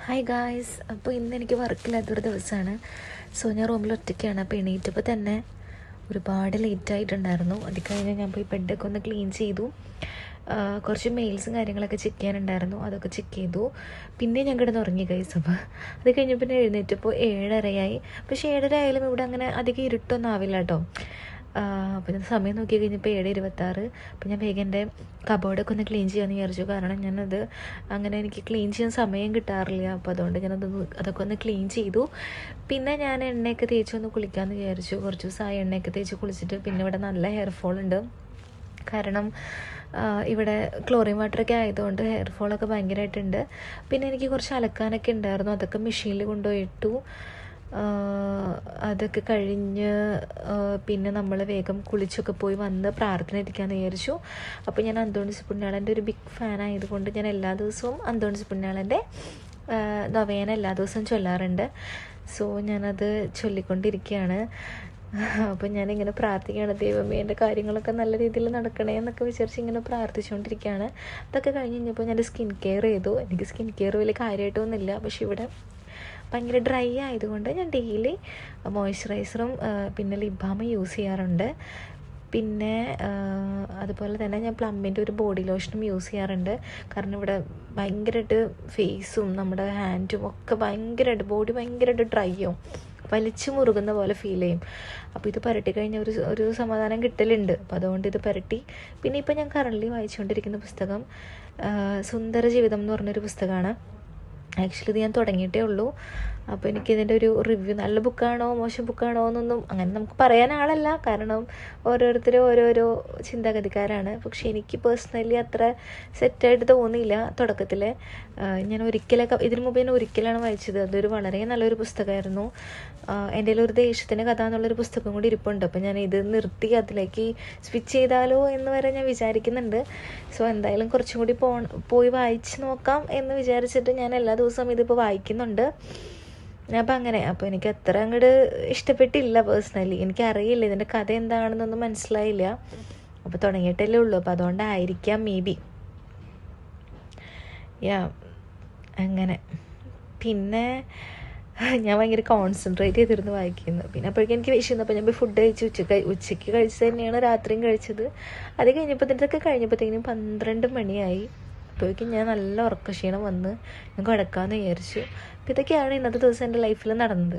Hi guys. അപ്പോൾ ഇന്ന് എനിക്ക് വർക്കില്ലാത്തൊരു ദിവസമാണ്. സോ ഞാൻ റൂമിൽ ഒറ്റയ്ക്കാണ്. അപ്പോൾ എണീറ്റപ്പോൾ തന്നെ ഒരുപാട് ലേറ്റായിട്ടുണ്ടായിരുന്നു. അത് കഴിഞ്ഞ് ഞാൻ പോയി ബെഡൊക്കെ ഒന്ന് ക്ലീൻ ചെയ്തു. കുറച്ച് മെയിൽസും കാര്യങ്ങളൊക്കെ ചെക്ക് ചെയ്യാനുണ്ടായിരുന്നു, അതൊക്കെ ചെക്ക് ചെയ്തു. പിന്നെ ഞാൻ കിടന്ന് ഉറങ്ങി ഗൈസ്. അപ്പോൾ അത് കഴിഞ്ഞ് പിന്നെ എഴുന്നേറ്റപ്പോൾ 7:30 പക്ഷേ 7:30 ആയാലും ഇവിടെ അങ്ങനെ അധികം ഇരുട്ടൊന്നും ആവില്ല കേട്ടോ. അപ്പോൾ ഞാൻ സമയം നോക്കി കഴിഞ്ഞപ്പോൾ 7:26. അപ്പോൾ ഞാൻ വേഗം എൻ്റെ കബോർഡൊക്കെ ഒന്ന് ക്ലീൻ ചെയ്യാമെന്ന് വിചാരിച്ചു. കാരണം ഞാനത് അങ്ങനെ എനിക്ക് ക്ലീൻ ചെയ്യാൻ സമയം കിട്ടാറില്ല. അപ്പോൾ അതുകൊണ്ട് അതൊക്കെ ഒന്ന് ക്ലീൻ ചെയ്തു. പിന്നെ ഞാൻ എണ്ണയൊക്കെ തേച്ചൊന്ന് കുളിക്കാമെന്ന് വിചാരിച്ചു. കുറച്ച് ദിവസമായി എണ്ണയൊക്കെ തേച്ച് കുളിച്ചിട്ട്. പിന്നെ ഇവിടെ നല്ല ഹെയർ ഫോൾ ഉണ്ട്. കാരണം ഇവിടെ ക്ലോറിൻ വാട്ടറൊക്കെ ആയതുകൊണ്ട് ഹെയർ ഫോളൊക്കെ ഭയങ്കരമായിട്ടുണ്ട്. പിന്നെ എനിക്ക് കുറച്ച് അലക്കാനൊക്കെ ഉണ്ടായിരുന്നു, അതൊക്കെ മെഷീനിൽ കൊണ്ടുപോയിട്ടു. അതൊക്കെ കഴിഞ്ഞ് പിന്നെ നമ്മൾ വേഗം കുളിച്ചൊക്കെ പോയി വന്ന് പ്രാർത്ഥന ഇരിക്കാമെന്ന് വിചാരിച്ചു. അപ്പോൾ ഞാൻ അന്തോണീസ് പുണ്യാളൻ്റെ ഒരു ബിഗ് ഫാൻ ആയതുകൊണ്ട് ഞാൻ എല്ലാ ദിവസവും അന്തോണീസ് പുണ്യാളൻ്റെ നൊവേന എല്ലാ ദിവസവും ചൊല്ലാറുണ്ട്. സോ ഞാനത് ചൊല്ലിക്കൊണ്ടിരിക്കുകയാണ്. അപ്പോൾ ഞാനിങ്ങനെ പ്രാർത്ഥിക്കുകയാണ്, ദൈവമേ എൻ്റെ കാര്യങ്ങളൊക്കെ നല്ല രീതിയിൽ നടക്കണേ എന്നൊക്കെ വിചാരിച്ച് ഇങ്ങനെ പ്രാർത്ഥിച്ചുകൊണ്ടിരിക്കുകയാണ്. അതൊക്കെ കഴിഞ്ഞ് കഴിഞ്ഞപ്പോൾ ഞാൻ സ്കിൻ കെയർ ചെയ്തു. എനിക്ക് സ്കിൻ കെയർ വലിയ കാര്യമായിട്ടൊന്നുമില്ല, പക്ഷെ ഇവിടെ ഭയങ്കര ഡ്രൈ ആയതുകൊണ്ട് ഞാൻ ഡെയിലി മോയ്സ്ചറൈസറും പിന്നെ ലിപ് ബാമും യൂസ് ചെയ്യാറുണ്ട്. പിന്നെ അതുപോലെ തന്നെ ഞാൻ പ്ലമ്മിൻ്റെ ഒരു ബോഡി ലോഷനും യൂസ് ചെയ്യാറുണ്ട്. കാരണം ഇവിടെ ഭയങ്കരമായിട്ട് ഫേസും നമ്മുടെ ഹാൻഡും ഒക്കെ ഭയങ്കരമായിട്ട് ബോഡി ഭയങ്കരമായിട്ട് ഡ്രൈയും വലിച്ചു മുറുകുന്ന പോലെ ഫീൽ ചെയ്യും. അപ്പോൾ ഇത് പുരട്ടി കഴിഞ്ഞാൽ ഒരു സമാധാനം കിട്ടലുണ്ട്. അപ്പോൾ അതുകൊണ്ട് ഇത് പുരട്ടി. പിന്നെ ഇപ്പോൾ ഞാൻ കറൻറ്റ്ലി വായിച്ചുകൊണ്ടിരിക്കുന്ന പുസ്തകം സുന്ദര ജീവിതം എന്ന് പറഞ്ഞൊരു പുസ്തകമാണ്. ആക്ച്വലി ഇത് ഞാൻ തുടങ്ങിയിട്ടേ ഉള്ളൂ. അപ്പോൾ എനിക്കിതിൻ്റെ ഒരു റിവ്യൂ നല്ല ബുക്കാണോ മോശം ബുക്കാണോ എന്നൊന്നും അങ്ങനെ നമുക്ക് പറയാൻ ആളല്ല, കാരണം ഓരോരുത്തരും ഓരോരോ ചിന്താഗതിക്കാരാണ്. പക്ഷേ എനിക്ക് പേഴ്സണലി അത്ര സെറ്റായിട്ട് തോന്നിയില്ല തുടക്കത്തിൽ. ഞാൻ ഇതിനു മുമ്പ് ഞാൻ ഒരിക്കലാണ് വായിച്ചത്. അതൊരു വളരെ നല്ലൊരു പുസ്തകമായിരുന്നു. എൻ്റെ കയ്യിൽ ഒരു ദേശത്തിൻ്റെ കഥ എന്നുള്ളൊരു പുസ്തകം കൂടി ഇരിപ്പുണ്ട്. അപ്പോൾ ഞാൻ ഇത് നിർത്തി അതിലേക്ക് സ്വിച്ച് ചെയ്താലോ എന്ന് വരെ ഞാൻ വിചാരിക്കുന്നുണ്ട്. സോ എന്തായാലും കുറച്ചും കൂടി പോയി വായിച്ച് നോക്കാം എന്ന് വിചാരിച്ചിട്ട് ഞാൻ എല്ലാ ദിവസവും ഇതിപ്പോൾ വായിക്കുന്നുണ്ട്. അപ്പോൾ എനിക്ക് അത്ര അങ്ങോട്ട് ഇഷ്ടപ്പെട്ടില്ല പേഴ്സണലി. എനിക്കറിയില്ല ഇതിൻ്റെ കഥ എന്താണെന്നൊന്നും മനസ്സിലായില്ല. അപ്പോൾ തുടങ്ങിയിട്ടല്ലേ ഉള്ളൂ, അപ്പോൾ അതുകൊണ്ടായിരിക്കാം മേ ബി. അങ്ങനെ പിന്നെ ഞാൻ ഭയങ്കര കോൺസെൻട്രേറ്റ് ചെയ്തിരുന്നു വായിക്കുന്നു. പിന്നെ അപ്പോഴേക്കും എനിക്ക് വിശന്നപ്പോൾ ഞാൻ പോയി ഫുഡ് കഴിച്ചു. ഉച്ചയ്ക്ക് കഴിച്ചത് തന്നെയാണ് രാത്രിയും കഴിച്ചത്. അത് കഴിഞ്ഞപ്പോഴത്തേക്കും 12 മണിയായി. അപ്പോഴേക്കും ഞാൻ നല്ല ഉറക്കക്ഷീണം വന്ന് ഞാൻ കിടക്കാമെന്ന് വിചാരിച്ചു. അപ്പോൾ ഇതൊക്കെയാണ് ഇന്നത്തെ ദിവസം എൻ്റെ ലൈഫിൽ നടന്നത്.